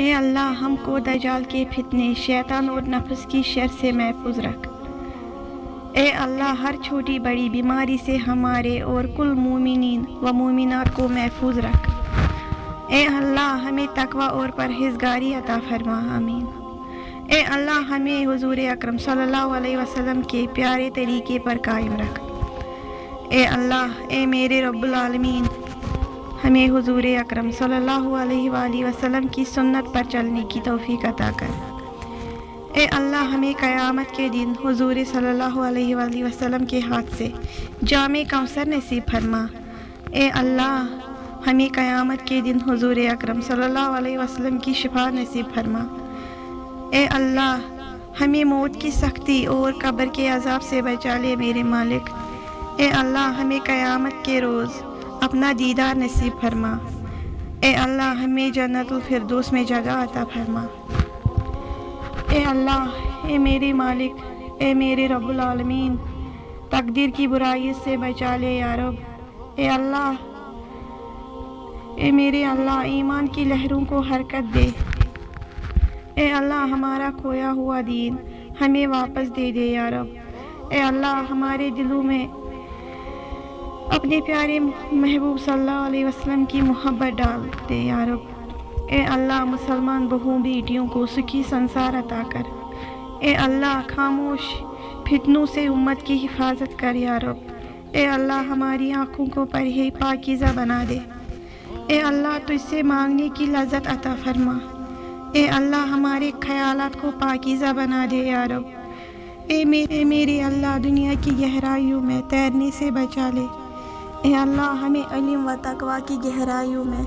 اے اللہ ہم کو دجال کے فتنے، شیطان اور نفس کی شر سے محفوظ رکھ۔ اے اللہ ہر چھوٹی بڑی بیماری سے ہمارے اور کل مومنین و مومنات کو محفوظ رکھ۔ اے اللہ ہمیں تقوی اور پرہیزگاری عطا فرما، آمین۔ اے اللہ ہمیں حضور اکرم صلی اللہ علیہ وسلم کے پیارے طریقے پر قائم رکھ۔ اے اللہ، اے میرے رب العالمین، ہمیں حضور اکرم صلی اللہ علیہ وآلہ وسلم کی سنت پر چلنے کی توفیق عطا کر۔ اے اللہ ہمیں قیامت کے دن حضور صلی اللہ علیہ وآلہ وسلم کے ہاتھ سے جام کوثر نصیب فرما۔ اے اللہ ہمیں قیامت کے دن حضور اکرم صلی اللہ علیہ وسلم کی شفاعت نصیب فرما۔ اے اللہ ہمیں موت کی سختی اور قبر کے عذاب سے بچا لے میرے مالک۔ اے اللہ ہمیں قیامت کے روز اپنا دیدار نصیب فرما۔ اے اللہ ہمیں جنت الفردوس میں جگہ عطا فرما۔ اے اللہ، اے میرے مالک، اے میرے رب العالمین، تقدیر کی برائی سے بچا لے یا رب۔ اے اللہ، اے میرے اللہ، ایمان کی لہروں کو حرکت دے۔ اے اللہ ہمارا کھویا ہوا دین ہمیں واپس دے دے یا رب۔ اے اللہ ہمارے دلوں میں اپنے پیارے محبوب صلی اللہ علیہ وسلم کی محبت ڈال دے یا رب۔ اے اللہ مسلمان بہو بیٹیوں کو سکھی سنسار عطا کر۔ اے اللہ خاموش فتنوں سے امت کی حفاظت کر یا رب۔ اے اللہ ہماری آنکھوں کو پاکیزہ بنا دے۔ اے اللہ تجھ سے مانگنے کی لذت عطا فرما۔ اے اللہ ہمارے خیالات کو پاکیزہ بنا دے یا رب۔ اے میرے اللہ دنیا کی گہرائیوں میں تیرنے سے بچا لے۔ اے اللہ ہمیں علم و تقوی کی گہرائیوں میں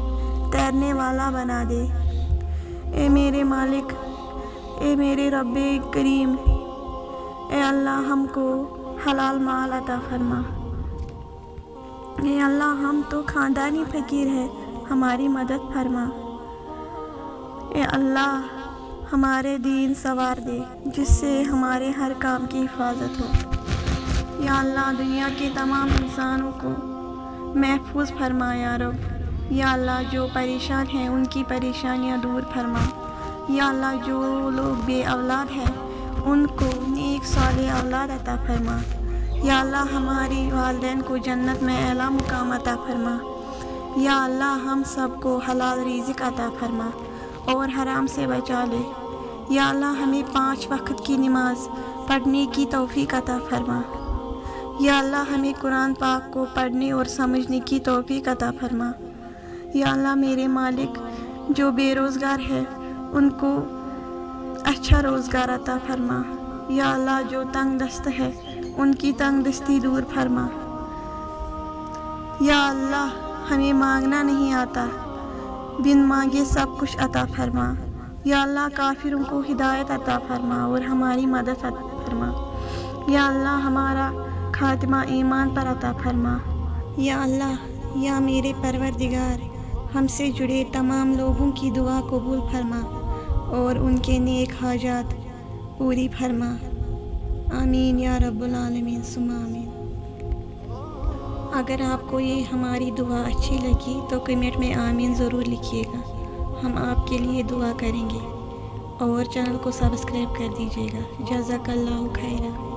تیرنے والا بنا دے۔ اے میرے مالک، اے میرے رب کریم، اے اللہ ہم کو حلال مال عطا فرما۔ اے اللہ ہم تو خاندانی فقیر ہیں، ہماری مدد فرما۔ اے اللہ ہمارے دین سنوار دے جس سے ہمارے ہر کام کی حفاظت ہو۔ یا اللہ دنیا کے تمام انسانوں کو محفوظ فرما یا رب۔ یا اللہ جو پریشان ہیں ان کی پریشانیاں دور فرما۔ یا اللہ جو لوگ بے اولاد ہیں ان کو نیک صالح اولاد عطا فرما۔ یا اللہ ہماری والدین کو جنت میں اعلیٰ مقام عطا فرما۔ یا اللہ ہم سب کو حلال رزق عطا فرما اور حرام سے بچا لے۔ یا اللہ ہمیں 5 وقت کی نماز پڑھنے کی توفیق عطا فرما۔ یا اللہ ہمیں قرآن پاک کو پڑھنے اور سمجھنے کی توفیق عطا فرما۔ یا اللہ میرے مالک جو بے روزگار ہے ان کو اچھا روزگار عطا فرما۔ یا اللہ جو تنگ دست ہے ان کی تنگ دستی دور فرما۔ یا اللہ ہمیں مانگنا نہیں آتا، بن مانگے سب کچھ عطا فرما۔ یا اللہ کافروں کو ہدایت عطا فرما اور ہماری مدد عطا فرما۔ یا اللہ ہمارا خاتمہ ایمان پر عطا فرما۔ یا اللہ، یا میرے پروردگار، ہم سے جڑے تمام لوگوں کی دعا قبول فرما اور ان کے نیک حاجات پوری فرما۔ آمین یا رب العالمین ثم آمین۔ اگر آپ کو یہ ہماری دعا اچھی لگی تو کمنٹ میں آمین ضرور لکھیے گا، ہم آپ کے لیے دعا کریں گے، اور چینل کو سبسکرائب کر دیجیے گا۔ جزاک اللہ خیرہ۔